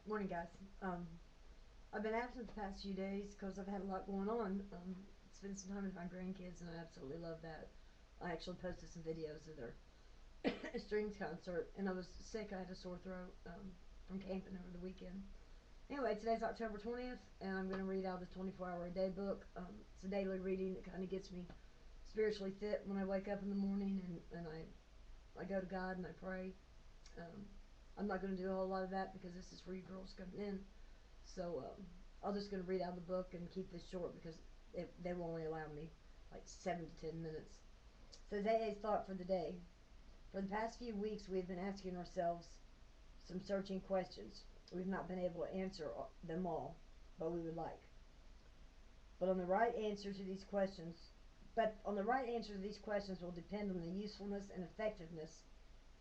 Morning, guys. I've been absent the past few days because I've had a lot going on. Spent some time with my grandkids, and I absolutely love that. I actually posted some videos of their strings concert, and I was sick. I had a sore throat from camping over the weekend. Anyway, today's October 20th, and I'm going to read out the 24-hour a day book. It's a daily reading that kind of gets me spiritually fit when I wake up in the morning, and I go to God and I pray. Um, I'm not going to do a whole lot of that because this is for you girls coming in. So I'm just going to read out the book and keep this short because they will only allow me like 7 to 10 minutes. So today's thought for the day. For the past few weeks, we've been asking ourselves some searching questions. We've not been able to answer them all, but we would like. But on the right answer to these questions, but on the right answer to these questions will depend on the usefulness and effectiveness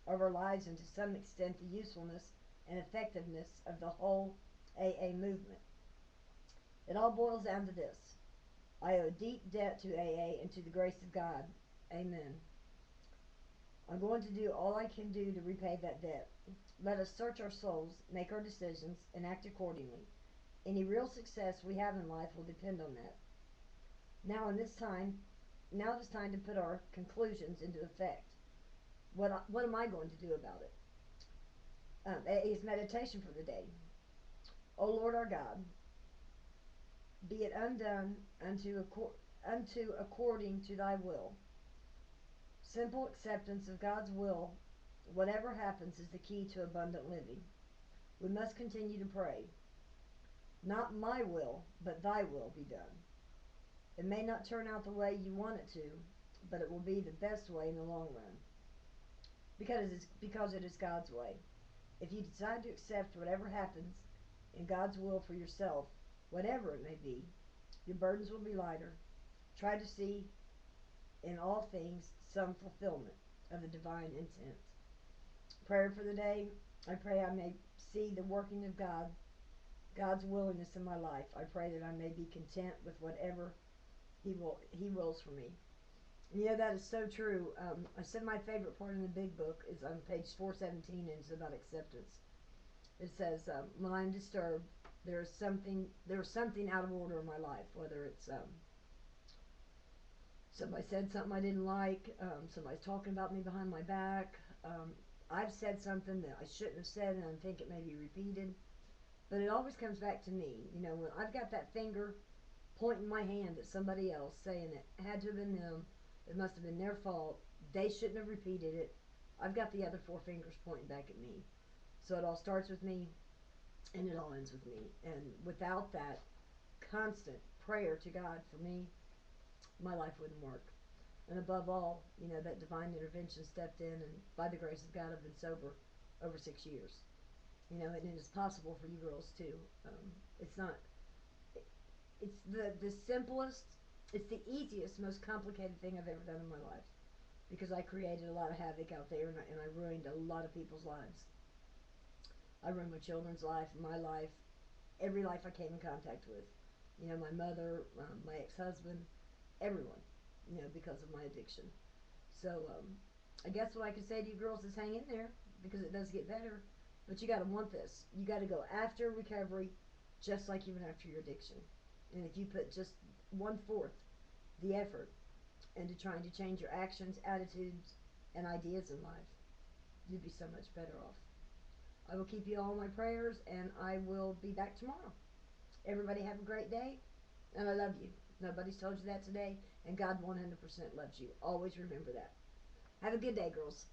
of our lives, and to some extent the usefulness and effectiveness of the whole AA movement. It all boils down to this. I owe deep debt to AA and to the grace of God. Amen. I'm going to do all I can do to repay that debt. Let us search our souls, make our decisions, and act accordingly. Any real success we have in life will depend on that. Now it is time to put our conclusions into effect. What am I going to do about it? AA's meditation for the day. O Lord our God, be it undone unto according to thy will. Simple acceptance of God's will, whatever happens, is the key to abundant living. We must continue to pray. Not my will, but thy will be done. It may not turn out the way you want it to, but it will be the best way in the long run. Because it is God's way. If you decide to accept whatever happens in God's will for yourself, whatever it may be, your burdens will be lighter. Try to see in all things some fulfillment of the divine intent. Prayer for the day. I pray I may see the working of God's willingness in my life. I pray that I may be content with whatever He wills for me. You know, that is so true. I said my favorite part in the big book is on page 417, and it's about acceptance. It says, when I'm disturbed, there is something out of order in my life, whether it's somebody said something I didn't like, somebody's talking about me behind my back, I've said something that I shouldn't have said and I think it may be repeated, but it always comes back to me. You know, when I've got that finger pointing my hand at somebody else saying it had to have been them, it must have been their fault, they shouldn't have repeated it, I've got the other four fingers pointing back at me. So it all starts with me and it all ends with me. And without that constant prayer to God for me, my life wouldn't work. And above all, you know, that divine intervention stepped in, and by the grace of God, I've been sober over 6 years. You know, and it is possible for you girls too. It's not. It's the simplest. It's the easiest, most complicated thing I've ever done in my life, because I created a lot of havoc out there, and I ruined a lot of people's lives. I ruined my children's life, my life, every life I came in contact with. You know, my mother, my ex-husband, everyone, you know, because of my addiction. So I guess what I could say to you girls is hang in there, because it does get better. But you got to want this. You got to go after recovery just like you went after your addiction. And if you put just 1/4 the effort into trying to change your actions, attitudes, and ideas in life, you'd be so much better off. I will keep you all in my prayers, and I will be back tomorrow. Everybody have a great day, and I love you. Nobody's told you that today, and God 100% loves you. Always remember that. Have a good day, girls.